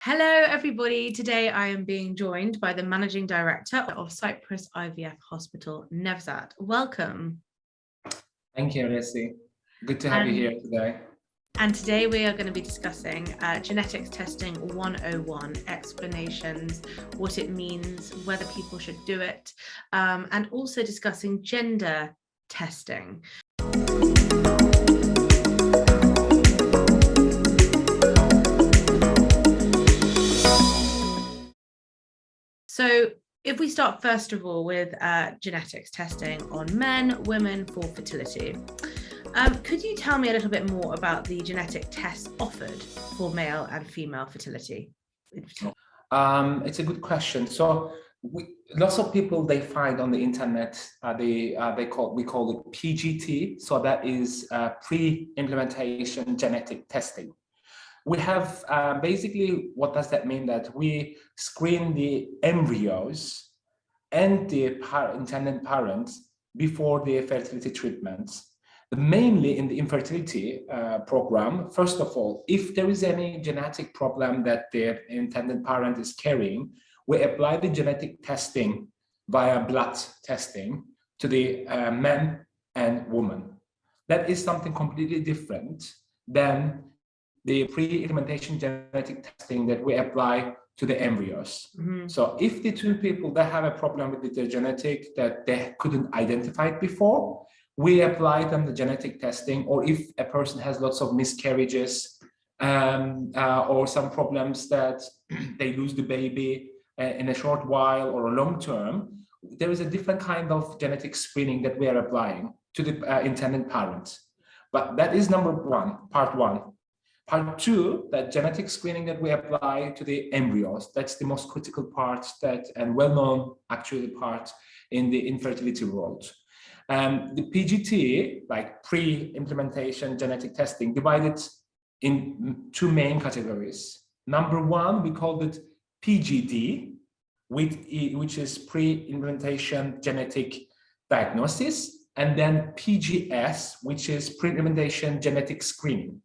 Hello, everybody. Today I am being joined by the Managing Director of Cyprus IVF Hospital, Nevzat. Welcome. Thank you, Leslie. Good to have you here today. And today we are going to be discussing genetics testing 101, explanations, what it means, whether people should do it, and also discussing gender testing. So if we start first of all with genetics testing on men, women for fertility, could you tell me a little bit more about the genetic tests offered for male and female fertility? It's a good question. So lots of people they find on the internet, we call it PGT. So that is pre-implantation genetic testing. We have basically, what does that mean? That we screen the embryos and the intended parents before the fertility treatments. Mainly in the infertility program, first of all, if there is any genetic problem that the intended parent is carrying, we apply the genetic testing via blood testing to the men and women. That is something completely different than the pre-implantation genetic testing that we apply to the embryos. Mm-hmm. So if the two people that have a problem with the genetic that they couldn't identify it before, we apply them the genetic testing, or if a person has lots of miscarriages or some problems that they lose the baby in a short while or a long term, there is a different kind of genetic screening that we are applying to the intended parents. But that is number one, part one. Part two, that genetic screening that we apply to the embryos, that's the most critical part and well-known actually part in the infertility world. The PGT, like pre-implementation genetic testing, divided in two main categories. Number one, we called it PGD, which is pre-implementation genetic diagnosis, and then PGS, which is pre-implementation genetic screening.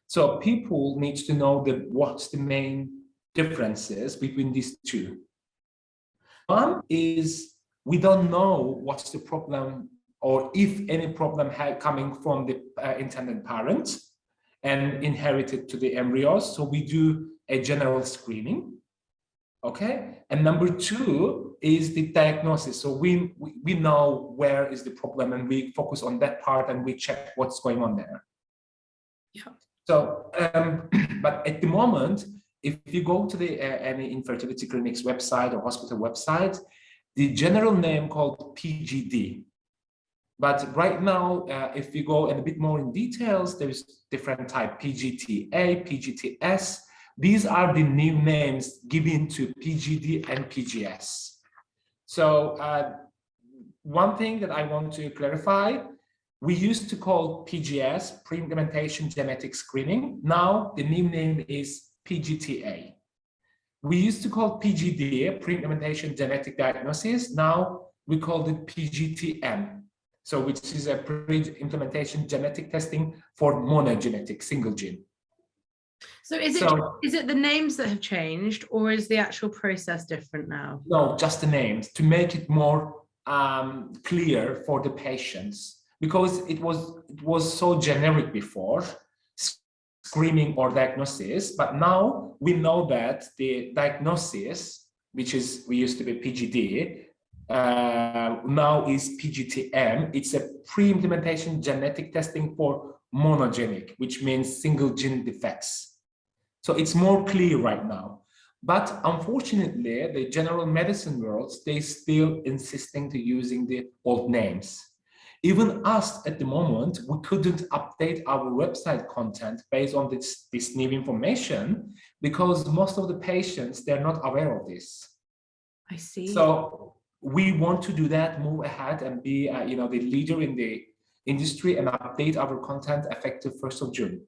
So people need to know what's the main differences between these two. One is we don't know what's the problem or if any problem coming from the intended parent and inherited to the embryos. So we do a general screening, okay? And number two is the diagnosis. So we know where is the problem and we focus on that part and we check what's going on there. Yeah. So, but at the moment, if you go to any infertility clinic's website or hospital website, the general name called PGD. But right now, if you go a bit more in details, there's different type, PGT-A, PGT-S. These are the new names given to PGD and PGS. So one thing that I want to clarify, we used to call PGS, pre-implantation genetic screening. Now the new name is PGT-A. We used to call PGD, pre-implantation genetic diagnosis. Now we call it PGT-M, so which is a pre-implantation genetic testing for monogenetic, single gene. So is it the names that have changed, or is the actual process different now? No, just the names to make it more clear for the patients, because it was so generic before, screening or diagnosis, but now we know that the diagnosis, which is we used to be PGD, now is PGT-M. It's a pre-implementation genetic testing for monogenic, which means single gene defects. So it's more clear right now. But unfortunately, the general medicine world, they still insisting to using the old names. Even us at the moment, we couldn't update our website content based on this new information because most of the patients, they're not aware of this. I see. So we want to do that, move ahead and be the leader in the industry and update our content effective 1st of June.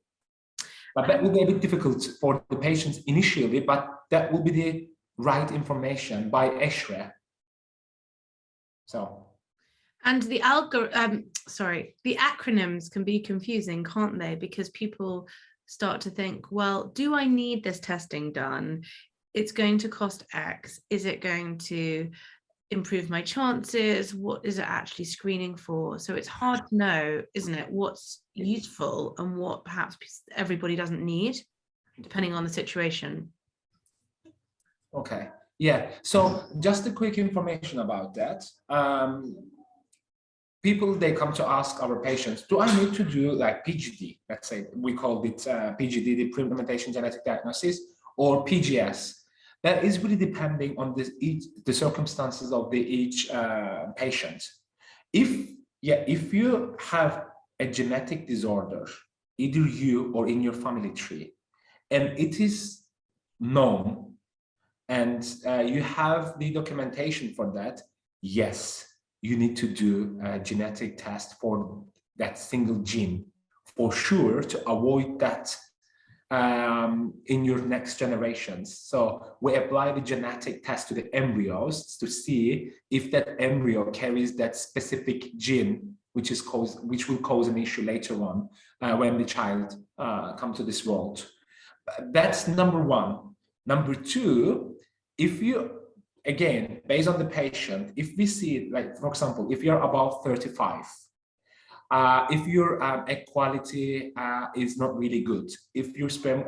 But that will be a bit difficult for the patients initially, but that will be the right information by ESHRE. So. And the the acronyms can be confusing, can't they? Because people start to think, well, do I need this testing done? It's going to cost X. Is it going to improve my chances? What is it actually screening for? So it's hard to know, isn't it, what's useful and what perhaps everybody doesn't need, depending on the situation. Okay. Yeah. So just a quick information about that. People, they come to ask our patients, do I need to do like PGT? Let's say we call it PGT, the pre-implantation genetic diagnosis, or PGS. That is really depending on the circumstances of each patient. If you have a genetic disorder, either you or in your family tree, and it is known, and you have the documentation for that, yes, you need to do a genetic test for that single gene for sure, to avoid that in your next generations. So we apply the genetic test to the embryos to see if that embryo carries that specific gene, which will cause an issue later on when the child comes to this world. That's number one. Number two, if you, again, based on the patient, if we see, like, for example, if you're above 35, if your egg quality is not really good, if your sperm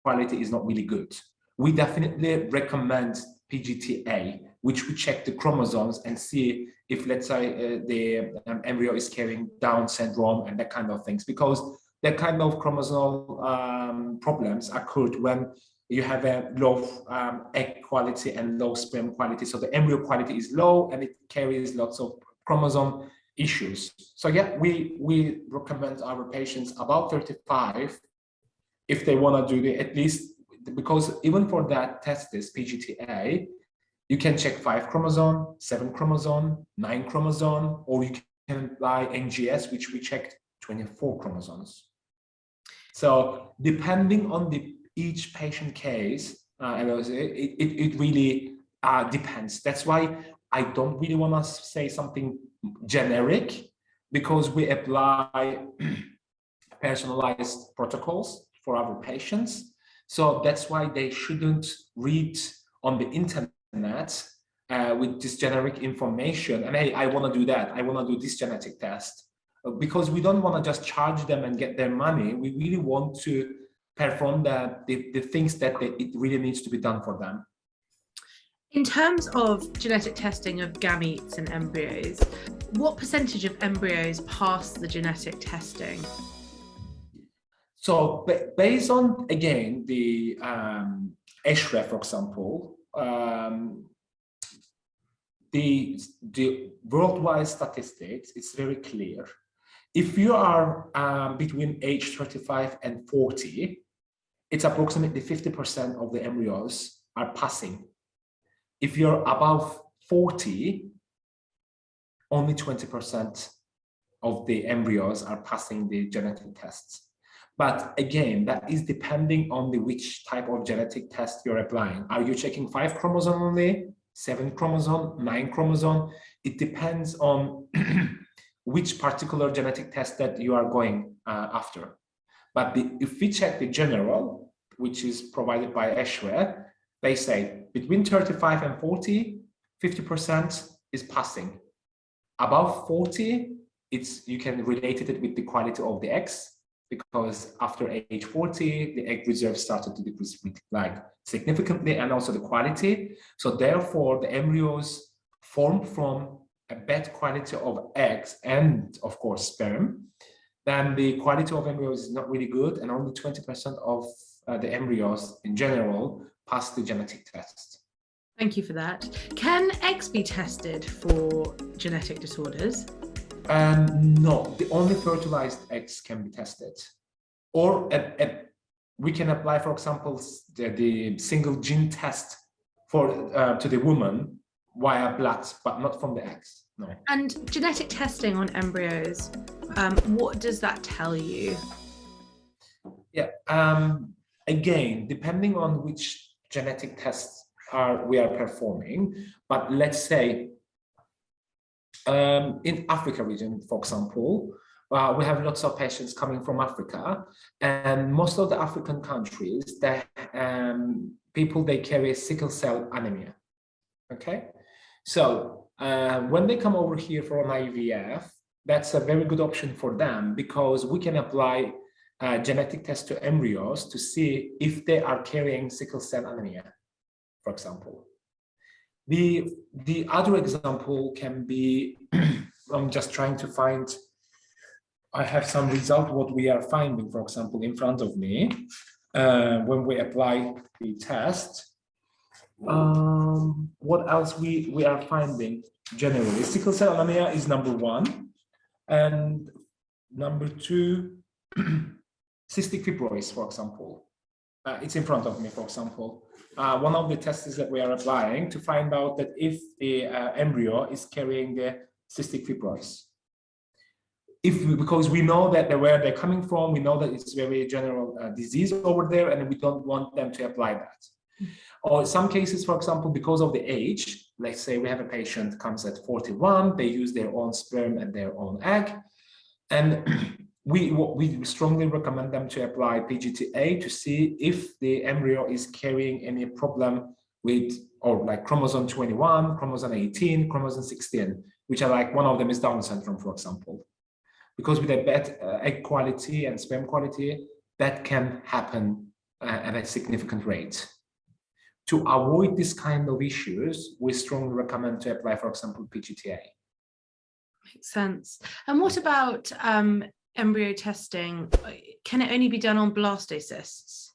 quality is not really good, we definitely recommend PGT-A, which we check the chromosomes and see if, let's say, the embryo is carrying Down syndrome and that kind of things, because that kind of chromosomal problems occurred when you have a low egg quality and low sperm quality. So the embryo quality is low and it carries lots of chromosome issues. So yeah, we recommend our patients about 35 if they want to do the, at least, because even for that test, this PGT-A, you can check 5 chromosome, 7 chromosome, 9 chromosome, or you can apply NGS, which we checked 24 chromosomes. So depending on each patient case, it really depends. That's why I don't really want to say something generic, because we apply personalized protocols for our patients. So that's why they shouldn't read on the internet with this generic information. And hey, I want to do that. I want to do this genetic test. Because we don't want to just charge them and get their money. We really want to perform the things that it really needs to be done for them. In terms of genetic testing of gametes and embryos, what percentage of embryos pass the genetic testing? So based on, again, the ESHRE, for example, the worldwide statistics, it's very clear. If you are between age 35 and 40, it's approximately 50% of the embryos are passing. If you're above 40, only 20% of the embryos are passing the genetic tests. But again, that is depending on which type of genetic test you're applying. Are you checking 5 chromosome only, 7 chromosome, 9 chromosome? It depends on which particular genetic test that you are going after. But if we check the general, which is provided by ESHRE, they say between 35 and 40, 50% is passing. Above 40, you can relate it with the quality of the eggs, because after age 40, the egg reserve started to decrease significantly, and also the quality. So therefore, the embryos formed from a bad quality of eggs and, of course, sperm, then the quality of embryos is not really good, and only 20% of the embryos in general pass the genetic test. Thank you for that. Can eggs be tested for genetic disorders? No, the only fertilized eggs can be tested. Or we can apply, for example, the single gene test to the woman via blood, but not from the eggs. No. And genetic testing on embryos, what does that tell you? Yeah. Again, depending on which genetic tests we are performing, but let's say in Africa region, for example, we have lots of patients coming from Africa, and most of the African countries, people, they carry sickle cell anemia. Okay, so when they come over here for an IVF, that's a very good option for them, because we can apply genetic test to embryos to see if they are carrying sickle cell anemia, for example. The other example can be, I'm just trying to find, I have some result what we are finding, for example, in front of me, when we apply the test. What else we are finding generally? Sickle cell anemia is number one, and number two, cystic fibrosis, for example. It's in front of me, for example. One of the tests that we are applying to find out that if the embryo is carrying the cystic fibrosis. Because we know that where they're coming from, we know that it's very general disease over there, and we don't want them to apply that. Or in some cases, for example, because of the age, let's say we have a patient comes at 41, they use their own sperm and their own egg, and we strongly recommend them to apply PGT-A to see if the embryo is carrying any problem with, or like chromosome 21, chromosome 18, chromosome 16, which are like, one of them is Down syndrome, for example. Because with a bad egg quality and sperm quality, that can happen at a significant rate. To avoid this kind of issues, we strongly recommend to apply, for example, PGT-A. Makes sense. And what about embryo testing? Can it only be done on blastocysts?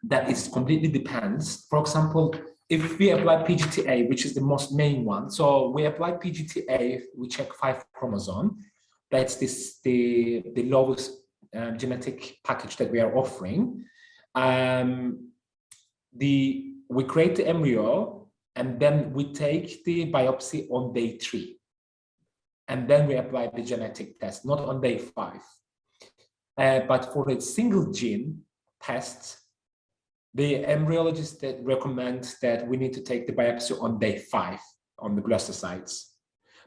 That is completely depends. For example, if we apply PGT-A, which is the most main one, so we apply PGT-A, we check 5 chromosome. That's the lowest genetic package that we are offering. We create the embryo, and then we take the biopsy on day 3. And then we apply the genetic test, not on day 5. But for a single gene test, the embryologist that recommends that we need to take the biopsy on day 5 on the blastocytes.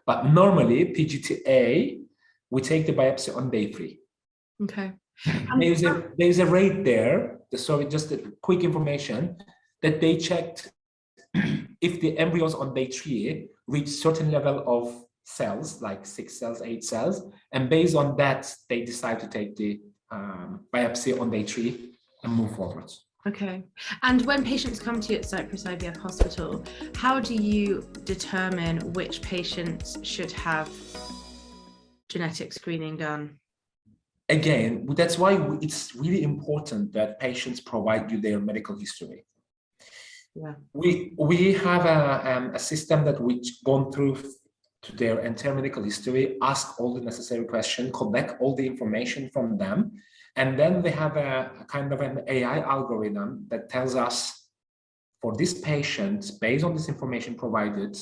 But normally, PGT-A, we take the biopsy on day 3. Okay. There's a rate there, sorry, just a quick information, that they checked if the embryos on day 3 reach certain level of cells, like 6 cells, 8 cells, and based on that, they decide to take the biopsy on day 3 and move forward. Okay. And when patients come to you at Cyprus IVF Hospital, how do you determine which patients should have genetic screening done? Again, that's why it's really important that patients provide you their medical history. Yeah. We have a system that we've gone through to their entire medical history, ask all the necessary questions, collect all the information from them, and then they have a kind of an AI algorithm that tells us, for this patient, based on this information provided,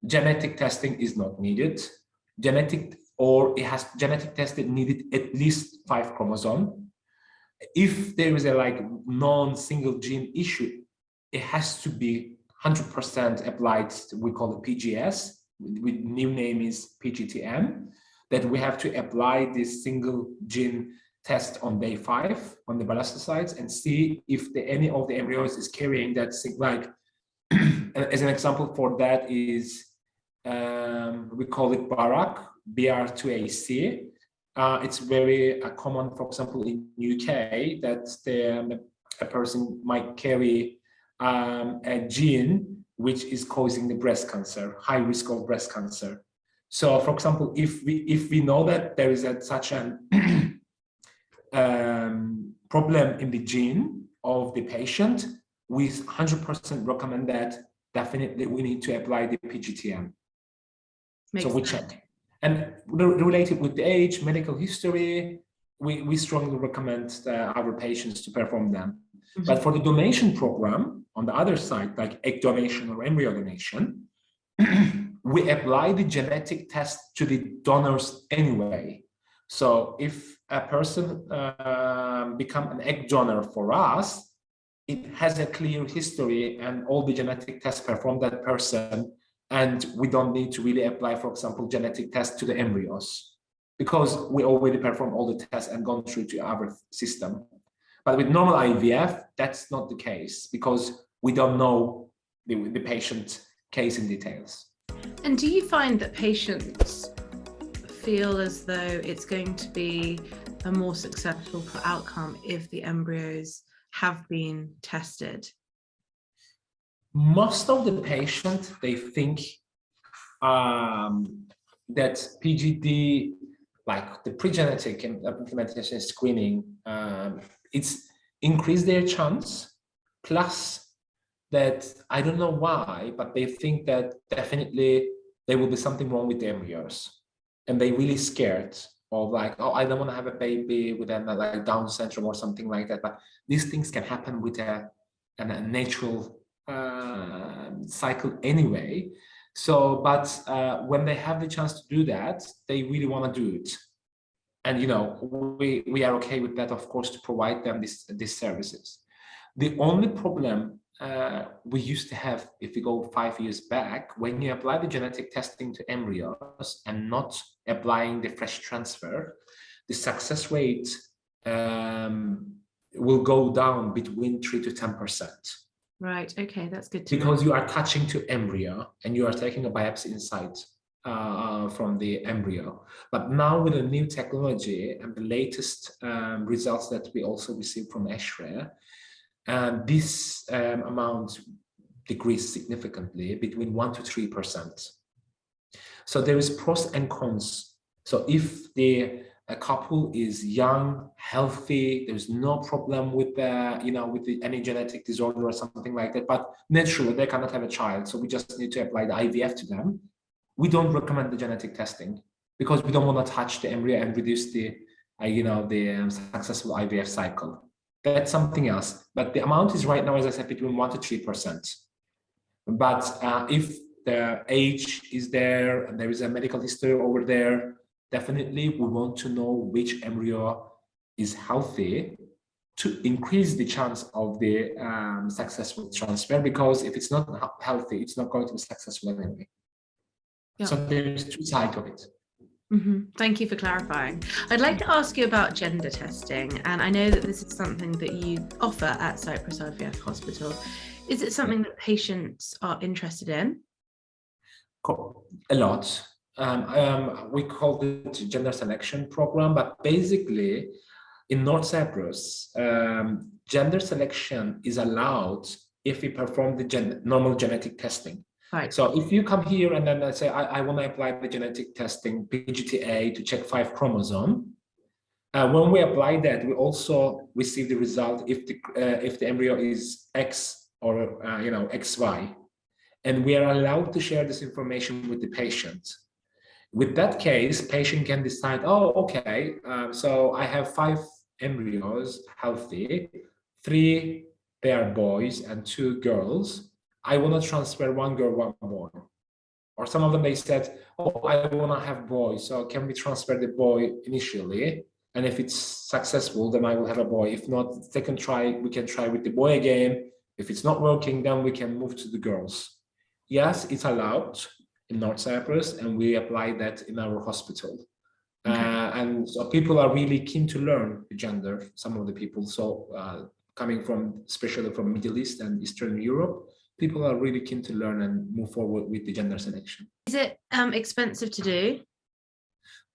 genetic testing is not needed, or it has genetic testing needed at least 5 chromosomes. If there is a like non-single gene issue, it has to be 100% applied. We call it PGS. With new name is PGT-M. That we have to apply this single gene test on day 5 on the blastocytes and see if any of the embryos is carrying that. Like as an example for that is we call it BARAC. BR2AC. It's very common, for example, in UK, that a person might carry a gene which is causing the breast cancer, high risk of breast cancer. So, for example, if we know that there is such a problem in the gene of the patient, we 100% recommend that definitely we need to apply the PGT-M. So we check. And related with the age, medical history, we strongly recommend our patients to perform them. Mm-hmm. But for the donation program, on the other side, like egg donation or embryo donation, we apply the genetic test to the donors anyway. So if a person become an egg donor for us, it has a clear history and all the genetic tests perform that person, and we don't need to really apply, for example, genetic tests to the embryos. because we already performed all the tests and gone through to our system. But with normal IVF, that's not the case because we don't know the patient case in details. And do you find that patients feel as though it's going to be a more successful outcome if the embryos have been tested? Most of the patients, they think that PGT, like the pre-genetic implementation screening, it's increased their chance, plus that I don't know why, but they think that definitely there will be something wrong with the embryos, and they really scared of like, oh, I don't want to have a baby with a like Down syndrome or something like that. But these things can happen with a natural cycle anyway. So, but when they have the chance to do that, they really want to do it. And, you know, we are okay with that, of course, to provide them these services. The only problem we used to have, if we go 5 years back, when you apply the genetic testing to embryos and not applying the fresh transfer, the success rate will go down between 3 to 10%. Right. Okay, that's good to know. Because you are touching to embryo and you are taking a biopsy inside from the embryo. But now with the new technology and the latest results that we also received from ESHRE, this amount decreased significantly between 1 to 3%. So there is pros and cons. So if a couple is young, healthy, there's no problem with any genetic disorder or something like that, but naturally they cannot have a child, so we just need to apply the IVF to them. We don't recommend the genetic testing because we don't want to touch the embryo and reduce the successful IVF cycle. That's something else. But the amount is right now, as I said, between 1 to 3%. But if the age is there and there is a medical history over there, definitely we want to know which embryo is healthy to increase the chance of the successful transfer, because if it's not healthy, it's not going to be successful anyway. Yeah. So there's two sides of it. Mm-hmm. Thank you for clarifying. I'd like to ask you about gender testing, and I know that this is something that you offer at Cyprus IVF Hospital. Is it something that patients are interested in? A lot. We call it gender selection program, but basically in North Cyprus, gender selection is allowed if we perform the normal genetic testing. Right. So if you come here and then I say, I want to apply the genetic testing, PGT-A, to check 5 chromosome. When we apply that, we also receive the result if the embryo is X or XY, and we are allowed to share this information with the patient. With that case, patient can decide, oh, okay, so I have 5 embryos healthy, 3 they are boys and 2 girls. I want to transfer 1 girl, 1 boy. Or some of them, they said, oh, I want to have boys, so can we transfer the boy initially? And if it's successful, then I will have a boy. If not, second try, we can try with the boy again. If it's not working, then we can move to the girls. Yes, it's allowed in North Cyprus, and we apply that in our hospital. Okay. And so people are really keen to learn the gender, some of the people. So coming from, especially from Middle East and Eastern Europe, people are really keen to learn and move forward with the gender selection. Is it expensive to do?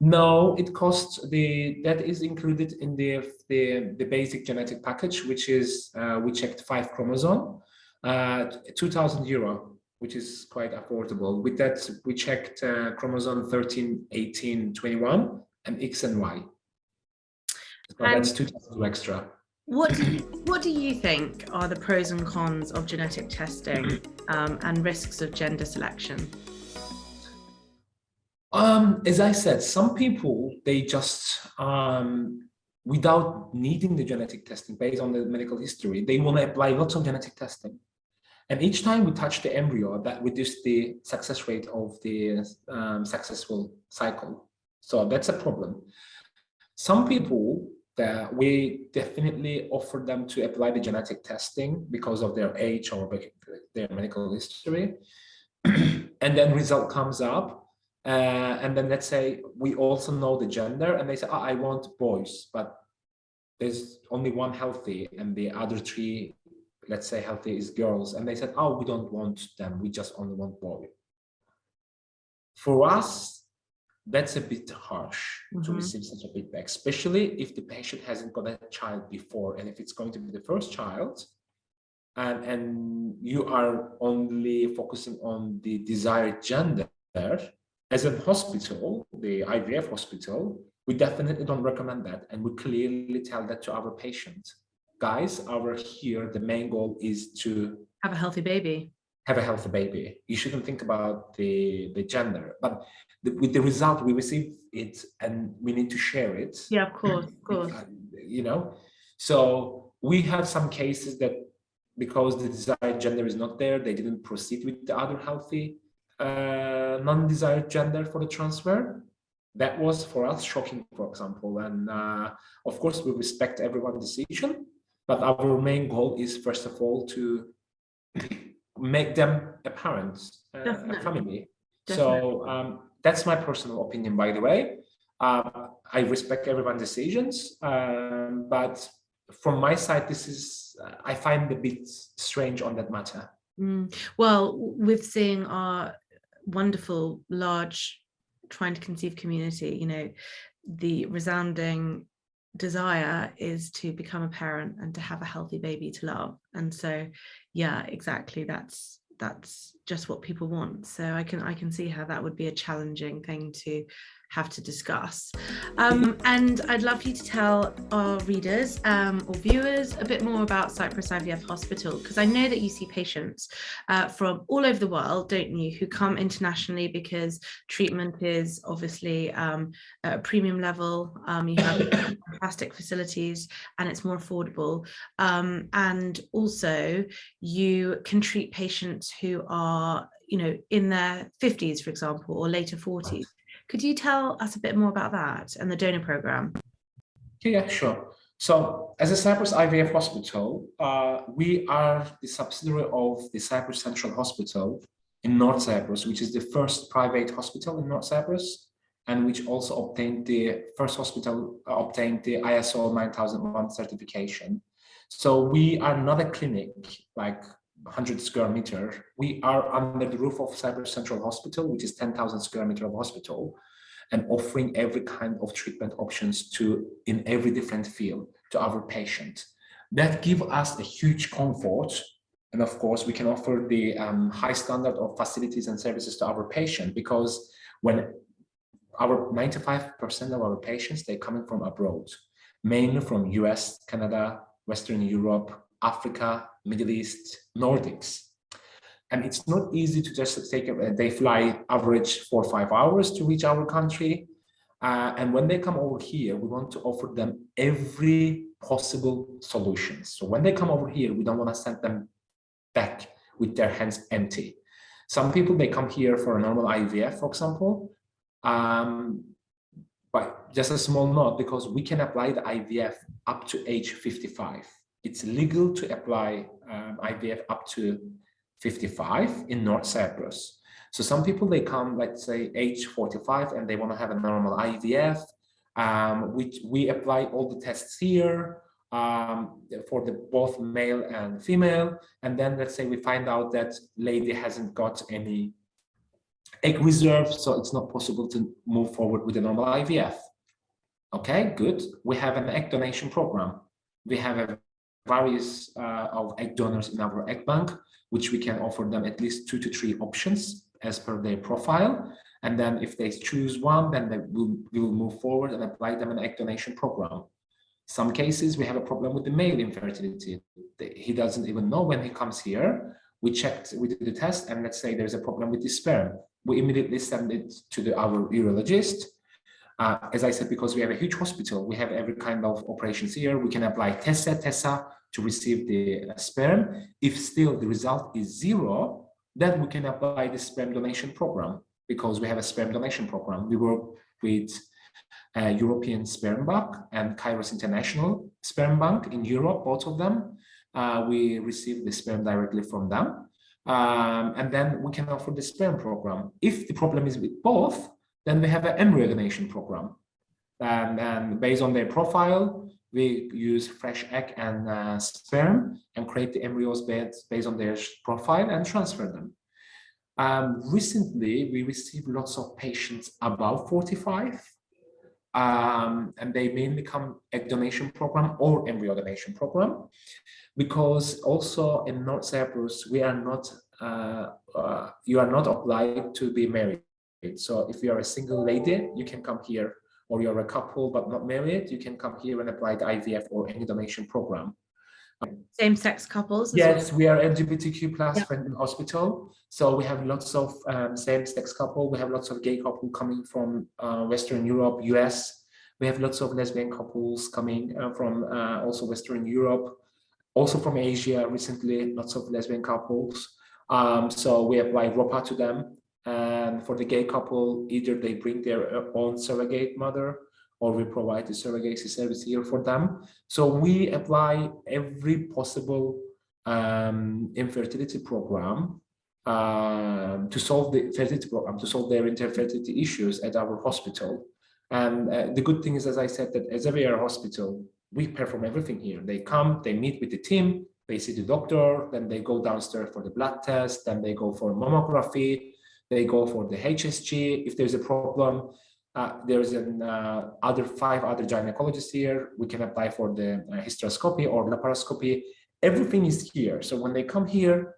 No, it costs that is included in the basic genetic package, which is we checked 5 chromosome, €2,000, which is quite affordable. With that, we checked chromosome 13, 18, 21, and X and Y. So that's €2,000 extra. What do you think are the pros and cons of genetic testing and risks of gender selection? As I said, some people, they just, without needing the genetic testing based on the medical history, they want to apply lots of genetic testing. And each time we touch the embryo, that reduces the success rate of the successful cycle. So that's a problem. Some people, that we definitely offer them to apply the genetic testing because of their age or their medical history. And then result comes up And then let's say we also know the gender, and they say, oh, I want boys, but there's only one healthy, and the other three, let's say healthy, is girls. And they said, oh, we don't want them, we just only want boy. For us, that's a bit harsh to receive such a feedback, especially if the patient hasn't got a child before, and if it's going to be the first child, and you are only focusing on the desired gender. As a hospital, the IVF hospital, we definitely don't recommend that, and we clearly tell that to our patients. Guys, the main goal is to have a healthy baby. Have a healthy baby. You shouldn't think about the gender, but with the result we receive it, and we need to share it. Yeah, of course. You know, so we have some cases that because the desired gender is not there, they didn't proceed with the other healthy non-desired gender for the transfer. That was for us shocking, for example. And of course, we respect everyone's decision, but our main goal is, first of all, to make them a parent, a family. Definitely. So that's my personal opinion, by the way. I respect everyone's decisions, but from my side, this is, I find a bit strange on that matter. Well, with seeing our wonderful, large, trying to conceive community, you know, the resounding desire is to become a parent and to have a healthy baby to love. And so, yeah, exactly. That's just what people want. So I can see how that would be a challenging thing to have to discuss. And I'd love you to tell our readers or viewers a bit more about Cyprus IVF Hospital, because I know that you see patients from all over the world, don't you, who come internationally because treatment is obviously at a premium level. You have fantastic facilities and it's more affordable. And also you can treat patients who are, you know, in their 50s, for example, or later 40s. Could you tell us a bit more about that and the donor program? Yeah, sure. So as a Cyprus IVF hospital, we are the subsidiary of the Cyprus Central Hospital in North Cyprus, which is the first private hospital in North Cyprus, and which also obtained the ISO 9001 certification. So we are not a clinic like 100 square meter. We are under the roof of Cyprus Central Hospital, which is 10,000 square meter of hospital, and offering every kind of treatment options in every different field to our patient. That gives us a huge comfort. And of course, we can offer the high standard of facilities and services to our patient, because when our 95% of our patients, they're coming from abroad, mainly from US, Canada, Western Europe, Africa, Middle East, Nordics. And it's not easy to just they fly average 4 or 5 hours to reach our country. And when they come over here, we want to offer them every possible solution. So when they come over here, we don't want to send them back with their hands empty. Some people, they come here for a normal IVF, for example. But just a small note, because we can apply the IVF up to age 55. It's legal to apply IVF up to 55 in North Cyprus. So some people, they come, let's say, age 45, and they want to have a normal IVF, which we apply all the tests here for both male and female. And then let's say we find out that lady hasn't got any egg reserve, so it's not possible to move forward with a normal IVF. Okay, good. We have an egg donation program. We have various of egg donors in our egg bank, which we can offer them at least 2 to 3 options as per their profile. And then if they choose one, then we will move forward and apply them an egg donation program. Some cases we have a problem with the male infertility. He doesn't even know when he comes here. We checked, we did the test, and let's say there's a problem with the sperm. We immediately send it to our urologist. As I said, because we have a huge hospital, we have every kind of operations here. We can apply TESA to receive the sperm. If still the result is 0, then we can apply the sperm donation program, because we have a sperm donation program. We work with European Sperm Bank and Kairos International Sperm Bank in Europe, both of them. We receive the sperm directly from them. And then we can offer the sperm program. If the problem is with both, Then we have an embryo donation program. And based on their profile, we use fresh egg and sperm and create the embryos based on their profile and transfer them. Recently, we received lots of patients above 45, and they mainly come egg donation program or embryo donation program, because also in North Cyprus, we are not, you are not obliged to be married. So if you are a single lady, you can come here, or you're a couple but not married, you can come here and apply the IVF or any donation program. Same-sex couples as yes, well? We are LGBTQ plus Yep. friendly hospital. So we have lots of same-sex couple. We have lots of gay couple coming from Western Europe, US. We have lots of lesbian couples coming from also Western Europe, also from Asia recently, lots of lesbian couples. So we apply ROPA to them. And for the gay couple, either they bring their own surrogate mother, or we provide the surrogacy service here for them. So we apply every possible infertility program to solve the fertility program, to solve their infertility issues at our hospital. And the good thing is, as I said, that as we are a hospital, we perform everything here. They come, they meet with the team, they see the doctor, then they go downstairs for the blood test, then they go for mammography, they go for the HSG. If there's a problem, there's other 5 other gynecologists here. We can apply for the hysteroscopy or laparoscopy. Everything is here. So when they come here,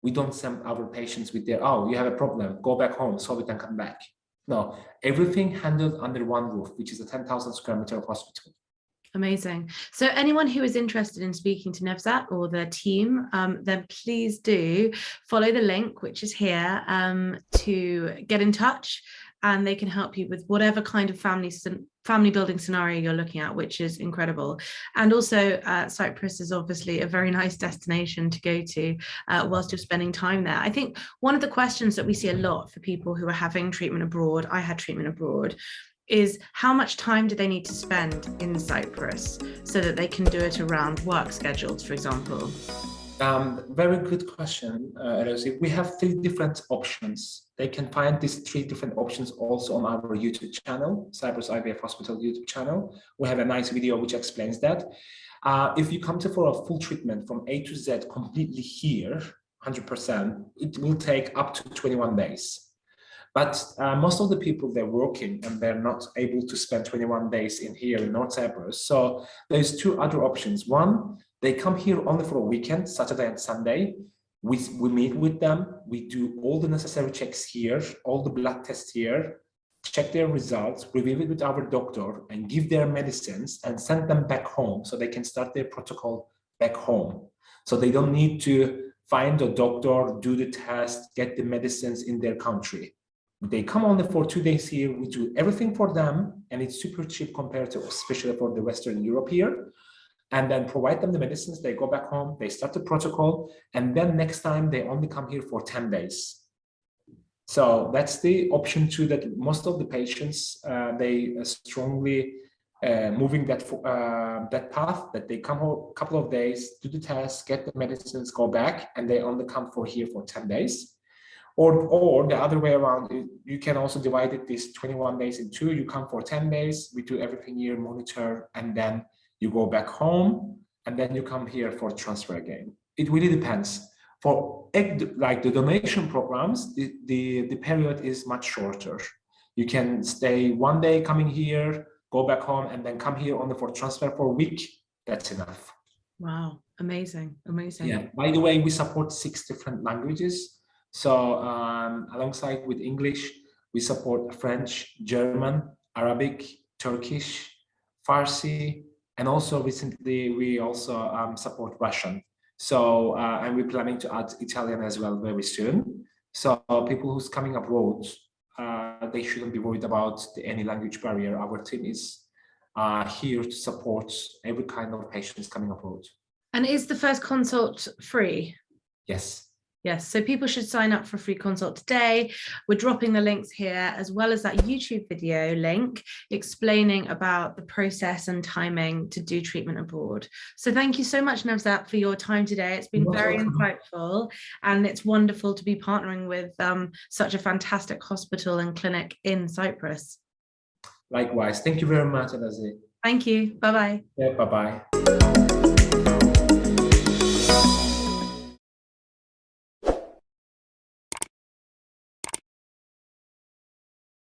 we don't send our patients with their, oh, you have a problem, go back home, solve it and come back. No, everything handled under one roof, which is a 10,000 square meter of hospital. Amazing. So anyone who is interested in speaking to Nevzat or their team, then please do follow the link, which is here, to get in touch, and they can help you with whatever kind of family building scenario you're looking at, which is incredible. And also Cyprus is obviously a very nice destination to go to whilst you're spending time there. I think one of the questions that we see a lot for people who are having treatment abroad, I had treatment abroad, is how much time do they need to spend in Cyprus so that they can do it around work schedules, for example? Very good question, Rosie. We have 3 different options. They can find these 3 different options also on our YouTube channel, Cyprus IVF Hospital YouTube channel. We have a nice video which explains that. If you come for a full treatment from A to Z completely here, 100%, it will take up to 21 days. But most of the people, they're working and they're not able to spend 21 days in here in North Cyprus. So there's 2 other options. One, they come here only for a weekend, Saturday and Sunday. We meet with them. We do all the necessary checks here, all the blood tests here, check their results, review it with our doctor, and give their medicines and send them back home so they can start their protocol back home. So they don't need to find a doctor, do the test, get the medicines in their country. They come only for 2 days here. We do everything for them, and it's super cheap compared to, especially for the Western Europe here. And then provide them the medicines. They go back home, they start the protocol, and then next time they only come here for 10 days. So that's the option 2 that most of the patients, they strongly moving that path, that they come home a couple of days, do the test, get the medicines, go back, and they only come for here for 10 days. Or the other way around, you can also divide it this 21 days in 2. You come for 10 days, we do everything here, monitor, and then you go back home, and then you come here for transfer again. It really depends. For like the donation programs, the period is much shorter. You can stay 1 day coming here, go back home, and then come here only for transfer for a week. That's enough. Wow, amazing, amazing. Yeah. By the way, we support 6 different languages. So alongside with English, we support French, German, Arabic, Turkish, Farsi, and also recently we also support Russian. So and we're planning to add Italian as well very soon. So people who's coming abroad, they shouldn't be worried about any language barrier. Our team is here to support every kind of patients coming abroad. And is the first consult free? Yes. Yes, so people should sign up for a free consult today. We're dropping the links here, as well as that YouTube video link explaining about the process and timing to do treatment abroad. So thank you so much, Nevzat, for your time today. It's been very insightful, and it's wonderful to be partnering with such a fantastic hospital and clinic in Cyprus. Likewise. Thank you very much, Anazi. Thank you. Bye-bye. Yeah, bye-bye.